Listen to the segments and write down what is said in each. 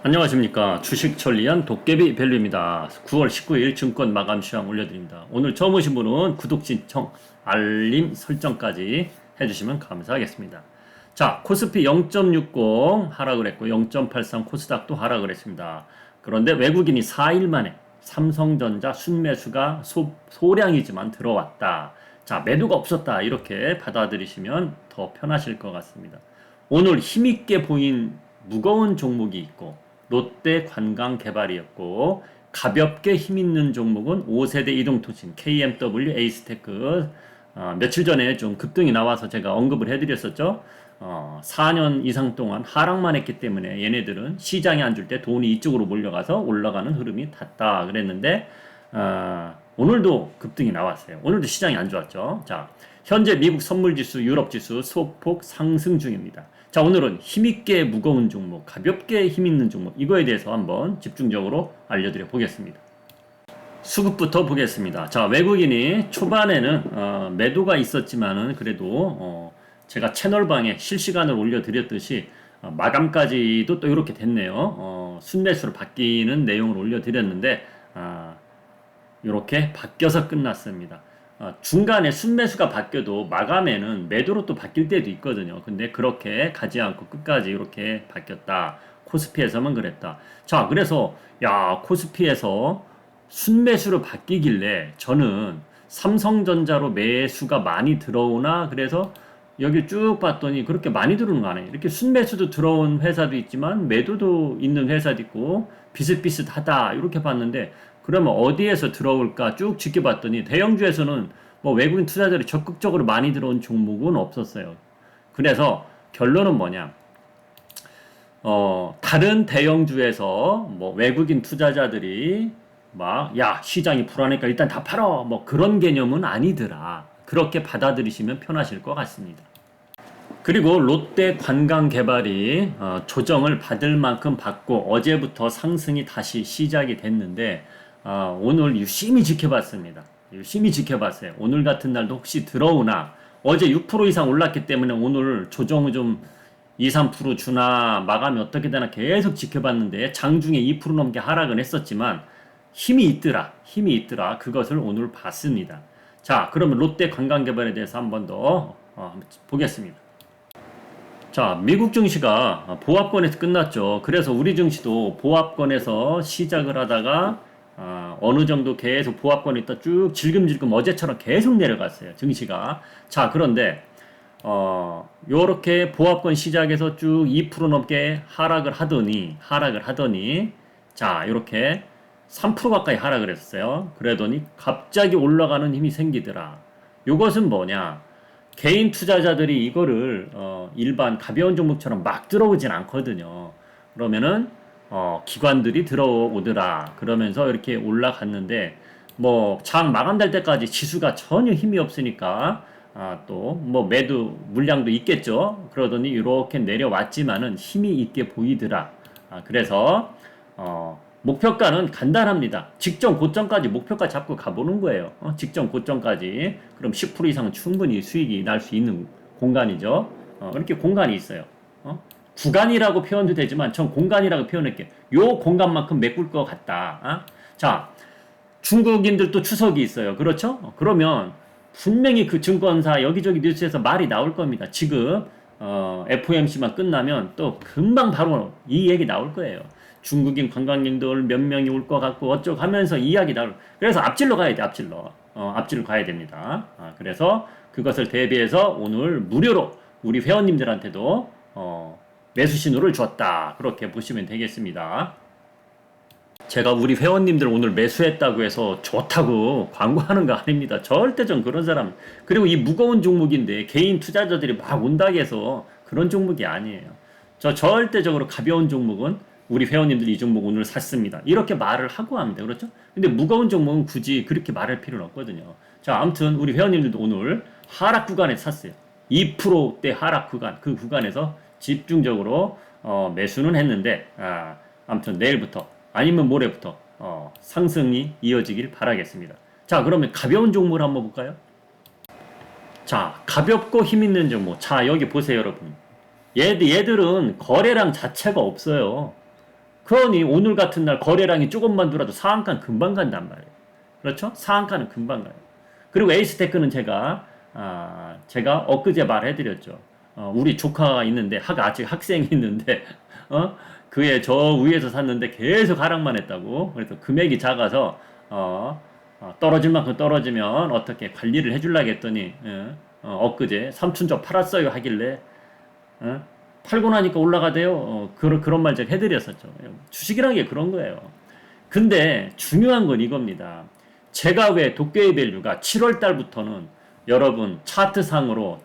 안녕하십니까. 주식 천리안 도깨비 밸류입니다. 9월 19일 증권 마감 시황 올려드립니다. 오늘 처음 오신 분은 구독 신청, 알림 설정까지 해주시면 감사하겠습니다. 자, 코스피 0.60 하락을 했고 0.83 코스닥도 하락을 했습니다. 그런데 외국인이 4일 만에 삼성전자 순매수가 소량이지만 들어왔다. 자, 매도가 없었다. 이렇게 받아들이시면 더 편하실 것 같습니다. 오늘 힘있게 보인 무거운 종목이 있고 롯데 관광개발이었고 가볍게 힘있는 종목은 5세대 이동통신 KMW 에이스테크 며칠 전에 좀 급등이 나와서 제가 언급을 해드렸었죠. 4년 이상 동안 하락만 했기 때문에 얘네들은 시장에 앉을 때 돈이 이쪽으로 몰려가서 올라가는 흐름이 닿다 그랬는데 오늘도 급등이 나왔어요. 오늘도 시장이 안 좋았죠. 자, 현재 미국 선물지수, 유럽지수 소폭 상승 중입니다. 자, 오늘은 힘있게 무거운 종목, 가볍게 힘있는 종목 이거에 대해서 한번 집중적으로 알려드려 보겠습니다. 수급부터 보겠습니다. 자, 외국인이 초반에는 매도가 있었지만은 그래도 제가 채널방에 실시간으로 올려드렸듯이 마감까지도 또 이렇게 됐네요. 순매수로 바뀌는 내용을 올려드렸는데 이렇게 바뀌어서 끝났습니다. 중간에 순매수가 바뀌어도 마감에는 매도로 또 바뀔 때도 있거든요. 근데 그렇게 가지 않고 끝까지 이렇게 바뀌었다. 코스피에서만 그랬다. 자, 그래서 야, 코스피에서 순매수로 바뀌길래 저는 삼성전자로 매수가 많이 들어오나 그래서 여기 쭉 봤더니 그렇게 많이 들어오는 거 아니에요. 이렇게 순매수도 들어온 회사도 있지만 매도도 있는 회사도 있고 비슷비슷하다 이렇게 봤는데 그러면 어디에서 들어올까 쭉 지켜봤더니 대형주에서는 뭐 외국인 투자자들이 적극적으로 많이 들어온 종목은 없었어요. 그래서 결론은 뭐냐? 다른 대형주에서 뭐 외국인 투자자들이 막, 야, 시장이 불안하니까 일단 다 팔어. 뭐 그런 개념은 아니더라. 그렇게 받아들이시면 편하실 것 같습니다. 그리고 롯데 관광개발이 조정을 받을 만큼 받고 어제부터 상승이 다시 시작이 됐는데 오늘 유심히 지켜봤습니다. 유심히 지켜봤어요. 오늘 같은 날도 혹시 들어오나 어제 6% 이상 올랐기 때문에 오늘 조정을 좀 2, 3% 주나 마감이 어떻게 되나 계속 지켜봤는데 장중에 2% 넘게 하락은 했었지만 힘이 있더라. 힘이 있더라. 그것을 오늘 봤습니다. 자, 그러면 롯데 관광개발에 대해서 한 번 더 보겠습니다. 자, 미국 증시가 보합권에서 끝났죠. 그래서 우리 증시도 보합권에서 시작을 하다가 어느 정도 계속 보합권에 있다 쭉 질금질금 어제처럼 계속 내려갔어요. 증시가. 자, 그런데 요렇게 보합권 시작해서 쭉 2% 넘게 하락을 하더니 자, 요렇게 3% 가까이 하락을 했어요. 그러더니 갑자기 올라가는 힘이 생기더라. 요것은 뭐냐? 개인 투자자들이 이거를 일반 가벼운 종목처럼 막 들어오진 않거든요. 그러면은 기관들이 들어오더라. 그러면서 이렇게 올라갔는데 뭐 장 마감될 때까지 지수가 전혀 힘이 없으니까 또 뭐 매도 물량도 있겠죠. 그러더니 이렇게 내려왔지만은 힘이 있게 보이더라. 그래서 목표가는 간단합니다. 직전 고점까지 목표가 잡고 가보는 거예요. 직전 고점까지. 그럼 10% 이상은 충분히 수익이 날 수 있는 공간이죠. 이렇게 공간이 있어요. 구간이라고 표현도 되지만 전 공간이라고 표현할게요. 요 공간만큼 메꿀 것 같다. 자, 중국인들도 추석이 있어요. 그렇죠? 그러면 분명히 그 증권사 여기저기 뉴스에서 말이 나올 겁니다. 지금 FOMC만 끝나면 또 금방 바로 이 얘기 나올 거예요. 중국인 관광객들 몇 명이 올 것 같고 어쩌고 하면서 이야기 나올. 그래서 앞질러 가야 돼. 앞질러 가야 됩니다. 그래서 그것을 대비해서 오늘 무료로 우리 회원님들한테도 매수 신호를 줬다. 그렇게 보시면 되겠습니다. 제가 우리 회원님들 오늘 매수했다고 해서 좋다고 광고하는 거 아닙니다. 절대 전 그런 사람. 그리고 이 무거운 종목인데 개인 투자자들이 막 온다고 해서 그런 종목이 아니에요. 저 절대적으로 가벼운 종목은 우리 회원님들이 이 종목 오늘 샀습니다. 이렇게 말을 하고 합니다. 그렇죠? 근데 무거운 종목은 굳이 그렇게 말할 필요는 없거든요. 자, 아무튼 우리 회원님들도 오늘 하락 구간에 샀어요. 2%대 하락 구간, 그 구간에서 집중적으로 매수는 했는데 아무튼 내일부터 아니면 모레부터 상승이 이어지길 바라겠습니다. 자, 그러면 가벼운 종목을 한번 볼까요? 자, 가볍고 힘있는 종목. 자, 여기 보세요, 여러분. 얘들은 거래량 자체가 없어요. 그러니 오늘 같은 날 거래량이 조금만 들어도 상한가는 금방 간단 말이에요. 그렇죠? 상한가는 금방 가요. 그리고 에이스테크는 제가 엊그제 말해드렸죠. 우리 조카가 있는데 아직 학생이 있는데 그에 저 위에서 샀는데 계속 하락만 했다고. 그래서 금액이 작아서 떨어질 만큼 떨어지면 어떻게 관리를 해주려고 했더니 엊그제 삼춘조 팔았어요 하길래 팔고 나니까 올라가대요. 그런 말 제가 해드렸었죠. 주식이라는 게 그런 거예요. 근데 중요한 건 이겁니다. 제가 왜 도깨비 밸류가 7월 달부터는 여러분 차트상으로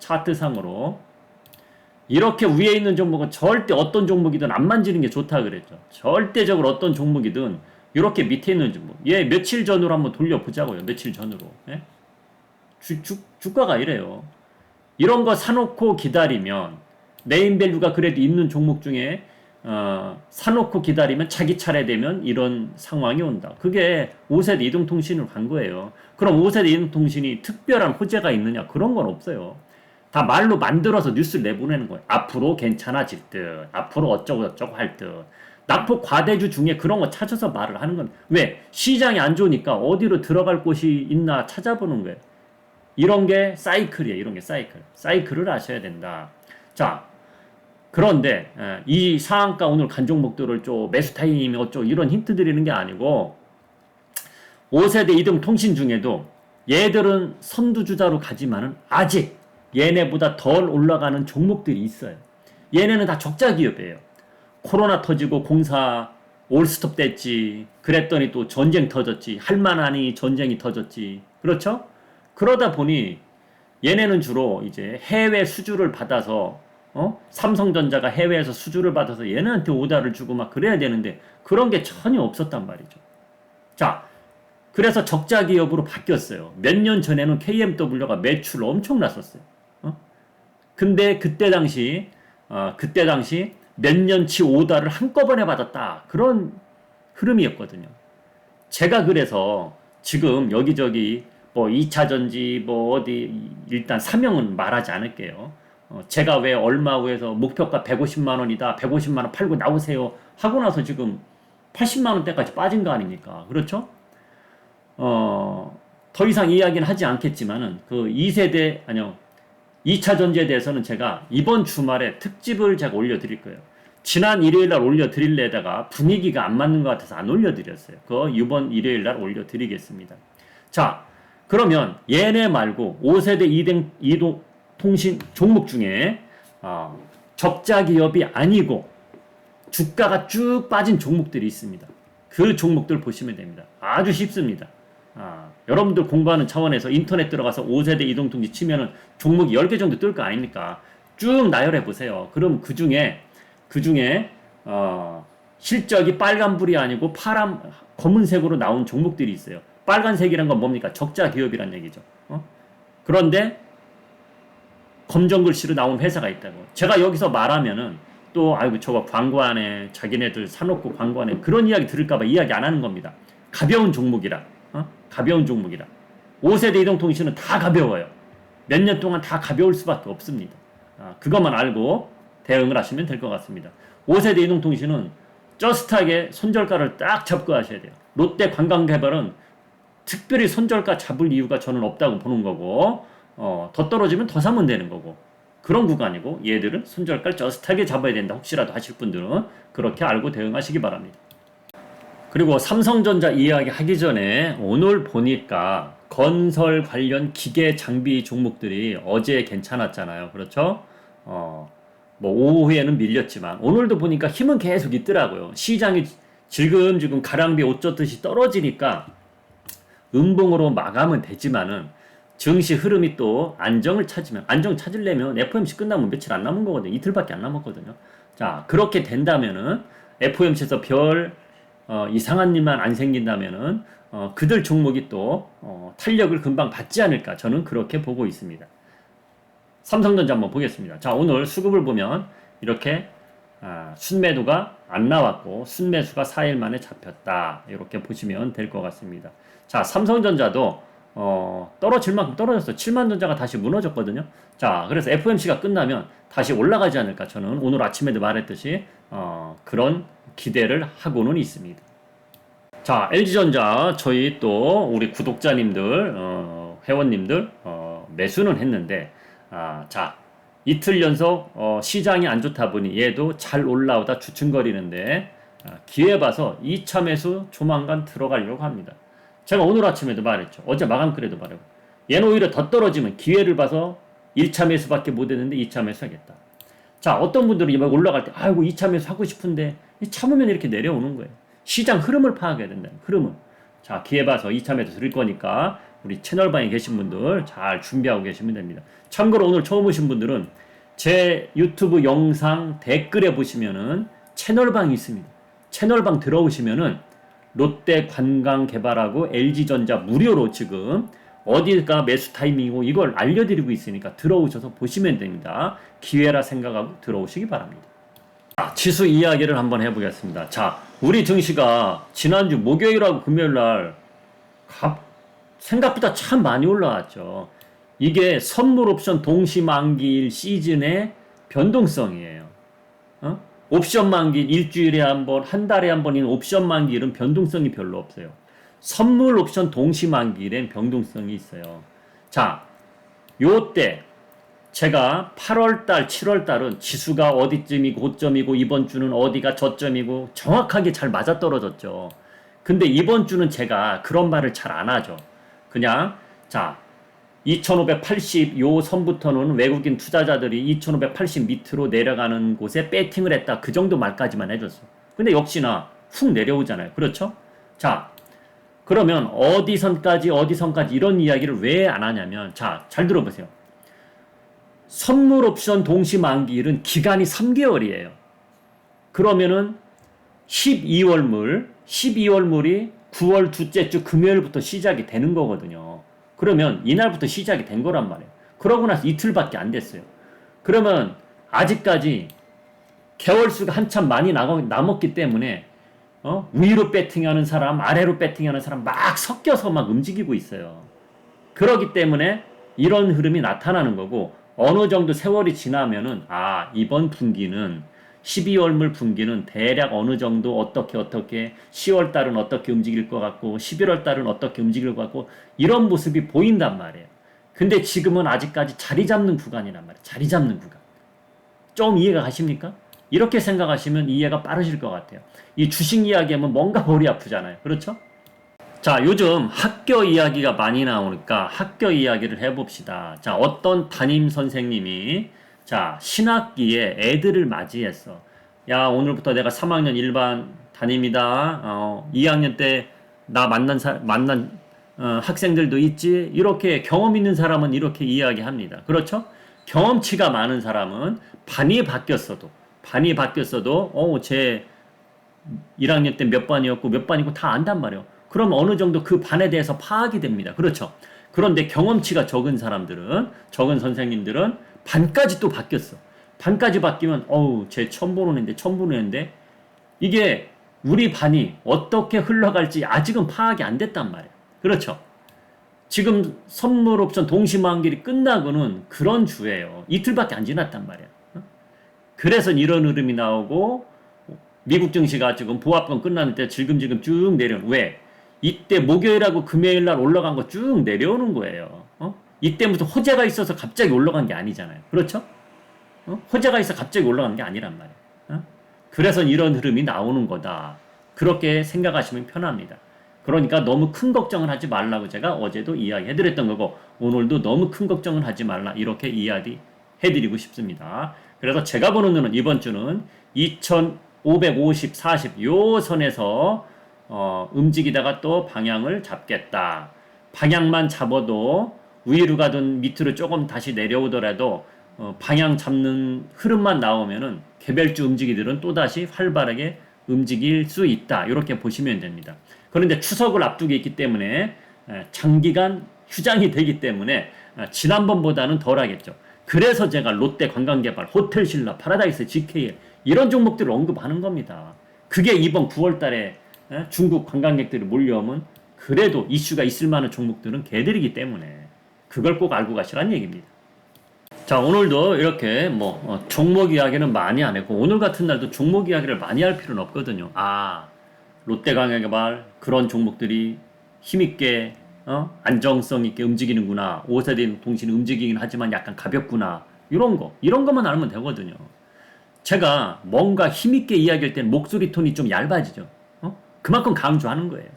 이렇게 위에 있는 종목은 절대 어떤 종목이든 안 만지는 게 좋다 그랬죠. 절대적으로 어떤 종목이든 이렇게 밑에 있는 종목. 며칠 전으로 한번 돌려보자고요. 며칠 전으로. 예? 주가가 이래요. 이런 거 사놓고 기다리면 네임밸류가 그래도 있는 종목 중에 사놓고 기다리면 자기 차례 되면 이런 상황이 온다. 그게 5세대 이동통신을 간 거예요. 그럼 5세대 이동통신이 특별한 호재가 있느냐? 그런 건 없어요. 다 말로 만들어서 뉴스를 내보내는 거예요. 앞으로 괜찮아질 듯, 앞으로 어쩌고 할 듯. 낙폭 과대주 중에 그런 거 찾아서 말을 하는 건 왜? 시장이 안 좋으니까 어디로 들어갈 곳이 있나 찾아보는 거예요. 이런 게 사이클이에요. 이런 게 사이클. 사이클을 아셔야 된다. 자, 그런데 이 상한가 오늘 간 종목들을 좀 매수 타임이 어쩌고 이런 힌트 드리는 게 아니고 5세대 이동 통신 중에도 얘들은 선두주자로 가지만은 아직 얘네보다 덜 올라가는 종목들이 있어요. 얘네는 다 적자 기업이에요. 코로나 터지고 공사 올스톱 됐지. 그랬더니 또 전쟁 터졌지. 할만하니 전쟁이 터졌지. 그렇죠? 그러다 보니 얘네는 주로 이제 해외 수주를 받아서 삼성전자가 해외에서 수주를 받아서 얘네한테 오다를 주고 막 그래야 되는데 그런 게 전혀 없었단 말이죠. 자, 그래서 적자 기업으로 바뀌었어요. 몇 년 전에는 KMW가 매출 엄청 났었어요. 근데 그때 당시 몇 년치 오다를 한꺼번에 받았다. 그런 흐름이었거든요. 제가 그래서 지금 여기저기 뭐 2차전지 뭐 어디 일단 사명은 말하지 않을게요. 제가 왜 얼마 후에서 목표가 150만 원이다. 150만 원 팔고 나오세요. 하고 나서 지금 80만 원대까지 빠진 거 아닙니까? 그렇죠? 더 이상 이야기는 하지 않겠지만은 그 2차 전지에 대해서는 제가 이번 주말에 특집을 제가 올려드릴 거예요. 지난 일요일날 올려드릴래다가 분위기가 안 맞는 것 같아서 안 올려드렸어요. 그거 이번 일요일날 올려드리겠습니다. 자, 그러면 얘네 말고 5세대 이동 통신 종목 중에 적자 기업이 아니고 주가가 쭉 빠진 종목들이 있습니다. 그 종목들 보시면 됩니다. 아주 쉽습니다. 여러분들 공부하는 차원에서 인터넷 들어가서 5세대 이동통신 치면은 종목이 10개 정도 뜰 거 아닙니까? 쭉 나열해 보세요. 그럼 그 중에 실적이 빨간불이 아니고 검은색으로 나온 종목들이 있어요. 빨간색이란 건 뭡니까? 적자 기업이란 얘기죠. 그런데 검정 글씨로 나온 회사가 있다고. 제가 여기서 말하면은 또 아이고 저거 광고하네. 자기네들 사놓고 광고하네. 그런 이야기 들을까봐 이야기 안 하는 겁니다. 가벼운 종목이라. 가벼운 종목이라. 5세대 이동통신은 다 가벼워요. 몇 년 동안 다 가벼울 수밖에 없습니다. 그것만 알고 대응을 하시면 될 것 같습니다. 5세대 이동통신은 저스트하게 손절가를 딱 잡고 하셔야 돼요. 롯데 관광개발은 특별히 손절가 잡을 이유가 저는 없다고 보는 거고 더 떨어지면 더 사면 되는 거고 그런 구간이고 얘들은 손절가를 저스트하게 잡아야 된다. 혹시라도 하실 분들은 그렇게 알고 대응하시기 바랍니다. 그리고 삼성전자 이야기 하기 전에 오늘 보니까 건설 관련 기계 장비 종목들이 어제 괜찮았잖아요. 그렇죠? 뭐 오후에는 밀렸지만 오늘도 보니까 힘은 계속 있더라고요. 시장이 지금 가랑비 옷 젖듯이 떨어지니까 음봉으로 마감은 되지만은 증시 흐름이 또 안정 찾으려면 FOMC 끝나면 며칠 안 남은 거거든요. 이틀밖에 안 남았거든요. 자, 그렇게 된다면은 FOMC에서 이상한 일만 안 생긴다면은 그들 종목이 또 탄력을 금방 받지 않을까 저는 그렇게 보고 있습니다. 삼성전자 한번 보겠습니다. 자, 오늘 수급을 보면 이렇게 순매도가 안 나왔고 순매수가 4일 만에 잡혔다. 이렇게 보시면 될 것 같습니다. 자, 삼성전자도 떨어질 만큼 떨어졌어. 7만 전자가 다시 무너졌거든요. 자, 그래서 FOMC가 끝나면 다시 올라가지 않을까. 저는 오늘 아침에도 말했듯이 그런 기대를 하고는 있습니다. 자, LG전자 저희 또 우리 구독자님들, 회원님들 매수는 했는데 자, 이틀 연속 시장이 안 좋다 보니 얘도 잘 올라오다 주춤거리는데 기회 봐서 2차 매수 조만간 들어가려고 합니다. 제가 오늘 아침에도 말했죠. 어제 마감글에도 말했고 얘는 오히려 더 떨어지면 기회를 봐서 1차 매수밖에 못 했는데 2차 매수 하겠다. 자, 어떤 분들은 막 올라갈 때 아이고 2차 매수 하고 싶은데 참으면 이렇게 내려오는 거예요. 시장 흐름을 파악해야 된다. 흐름을. 자, 기회 봐서 2차 매수 드릴 거니까 우리 채널방에 계신 분들 잘 준비하고 계시면 됩니다. 참고로 오늘 처음 오신 분들은 제 유튜브 영상 댓글에 보시면은 채널방이 있습니다. 채널방 들어오시면은 롯데 관광개발하고 LG전자 무료로 지금 어디가 매수 타이밍이고 이걸 알려드리고 있으니까 들어오셔서 보시면 됩니다. 기회라 생각하고 들어오시기 바랍니다. 자, 지수 이야기를 한번 해보겠습니다. 자, 우리 증시가 지난주 목요일하고 금요일날 생각보다 참 많이 올라왔죠. 이게 선물 옵션 동시 만기일 시즌의 변동성이에요. 옵션 만기일 일주일에 한 번, 한 달에 한 번인 옵션 만기일은 변동성이 별로 없어요. 선물 옵션 동시 만기일엔 변동성이 있어요. 자, 요때 제가 8월달, 7월달은 지수가 어디쯤이고 고점이고 이번 주는 어디가 저점이고 정확하게 잘 맞아떨어졌죠. 근데 이번 주는 제가 그런 말을 잘 안 하죠. 그냥 자 2580 요 선부터는 외국인 투자자들이 2580 밑으로 내려가는 곳에 배팅을 했다. 그 정도 말까지만 해줬어. 근데 역시나 훅 내려오잖아요. 그렇죠? 자, 그러면 어디선까지 이런 이야기를 왜 안 하냐면 자, 잘 들어보세요. 선물 옵션 동시 만기일은 기간이 3개월이에요. 그러면은 12월물이 9월 둘째 주 금요일부터 시작이 되는 거거든요. 그러면 이날부터 시작이 된 거란 말이에요. 그러고 나서 이틀밖에 안 됐어요. 그러면 아직까지 개월수가 한참 많이 남았기 때문에 위로 배팅하는 사람, 아래로 배팅하는 사람 막 섞여서 막 움직이고 있어요. 그렇기 때문에 이런 흐름이 나타나는 거고 어느 정도 세월이 지나면은 이번 분기는 12월물 분기는 대략 어느 정도 어떻게 10월 달은 어떻게 움직일 것 같고 11월 달은 어떻게 움직일 것 같고 이런 모습이 보인단 말이에요. 근데 지금은 아직까지 자리 잡는 구간이란 말이에요. 자리 잡는 구간. 좀 이해가 가십니까? 이렇게 생각하시면 이해가 빠르실 것 같아요. 이 주식 이야기하면 뭔가 머리 아프잖아요. 그렇죠? 자, 요즘 학교 이야기가 많이 나오니까 학교 이야기를 해봅시다. 자, 어떤 담임 선생님이 자, 신학기에 애들을 맞이했어. 야, 오늘부터 내가 3학년 일반 담임이다. 2학년 때 나 만난 학생들도 있지. 이렇게 경험 있는 사람은 이렇게 이야기합니다. 그렇죠? 경험치가 많은 사람은 반이 바뀌었어도 제 1학년 때 몇 반이었고 몇 반이고 다 안단 말이에요. 그럼 어느 정도 그 반에 대해서 파악이 됩니다. 그렇죠? 그런데 경험치가 적은 선생님들은 반까지 또 바뀌었어. 반까지 바뀌면 쟤 처음 보는 애인데 이게 우리 반이 어떻게 흘러갈지 아직은 파악이 안 됐단 말이에요. 그렇죠? 지금 선물 옵션 동시만기일이 끝나고는 그런 주예요. 이틀밖에 안 지났단 말이에요. 그래서 이런 흐름이 나오고 미국 증시가 지금 보합권 끝나는 때 질금질금 쭉 내려오는 왜? 이때 목요일하고 금요일날 올라간 거 쭉 내려오는 거예요. 이때 무슨 호재가 있어서 갑자기 올라간 게 아니잖아요. 그렇죠? 호재가 있어 갑자기 올라간 게 아니란 말이에요. 그래서 이런 흐름이 나오는 거다. 그렇게 생각하시면 편합니다. 그러니까 너무 큰 걱정을 하지 말라고 제가 어제도 이야기해드렸던 거고 오늘도 너무 큰 걱정을 하지 말라 이렇게 이야기해드리고 싶습니다. 그래서 제가 보는 눈은 이번 주는 2550, 40 요 선에서 움직이다가 또 방향을 잡겠다. 방향만 잡아도 위로 가든 밑으로 조금 다시 내려오더라도 방향 잡는 흐름만 나오면은 개별주 움직이들은 또다시 활발하게 움직일 수 있다. 이렇게 보시면 됩니다. 그런데 추석을 앞두고 있기 때문에 장기간 휴장이 되기 때문에 지난번보다는 덜 하겠죠. 그래서 제가 롯데 관광개발, 호텔신라, 파라다이스, GKL 이런 종목들을 언급하는 겁니다. 그게 이번 9월 달에 중국 관광객들이 몰려오면 그래도 이슈가 있을 만한 종목들은 걔들이기 때문에 그걸 꼭 알고 가시라는 얘기입니다. 자, 오늘도 이렇게 종목 이야기는 많이 안 했고, 오늘 같은 날도 종목 이야기를 많이 할 필요는 없거든요. 아, 롯데강화개발, 그런 종목들이 힘있게, 안정성 있게 움직이는구나. 오세진 통신 움직이긴 하지만 약간 가볍구나. 이런 것만 알면 되거든요. 제가 뭔가 힘있게 이야기할 땐 목소리 톤이 좀 얇아지죠. 그만큼 강조하는 거예요.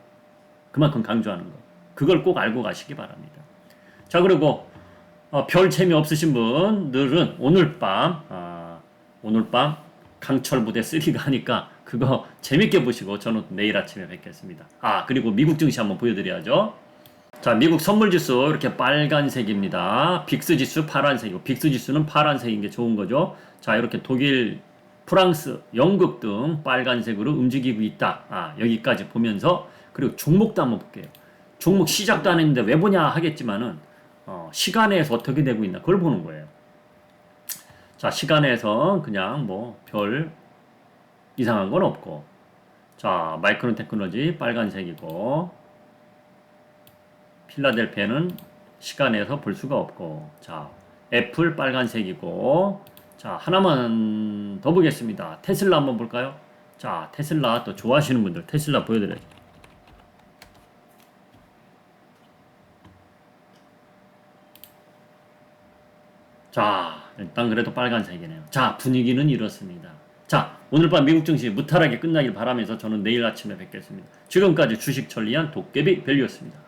그만큼 강조하는 거. 그걸 꼭 알고 가시기 바랍니다. 자, 그리고 별 재미 없으신 분들은 오늘 밤 강철 부대 3가 하니까 그거 재밌게 보시고 저는 내일 아침에 뵙겠습니다. 그리고 미국 증시 한번 보여드려야죠. 자, 미국 선물 지수 이렇게 빨간색입니다. 빅스 지수 파란색이고, 빅스 지수는 파란색인 게 좋은 거죠. 자, 이렇게 독일, 프랑스, 영국 등 빨간색으로 움직이고 있다. 여기까지 보면서, 그리고 종목도 한번 볼게요. 종목 시작도 안 했는데 왜 보냐 하겠지만은 시간에서 어떻게 되고 있나 그걸 보는 거예요. 자, 시간에서 그냥 별 이상한 건 없고, 자, 마이크론 테크놀로지 빨간색이고, 필라델피아는 시간에서 볼 수가 없고, 자, 애플 빨간색이고, 자, 하나만 더 보겠습니다. 테슬라 한번 볼까요? 자, 테슬라 또 좋아하시는 분들 테슬라 보여드려야죠. 자, 일단 그래도 빨간색이네요. 자, 분위기는 이렇습니다. 자, 오늘 밤 미국 증시 무탈하게 끝나길 바라면서 저는 내일 아침에 뵙겠습니다. 지금까지 주식 천리안 도깨비 밸류였습니다.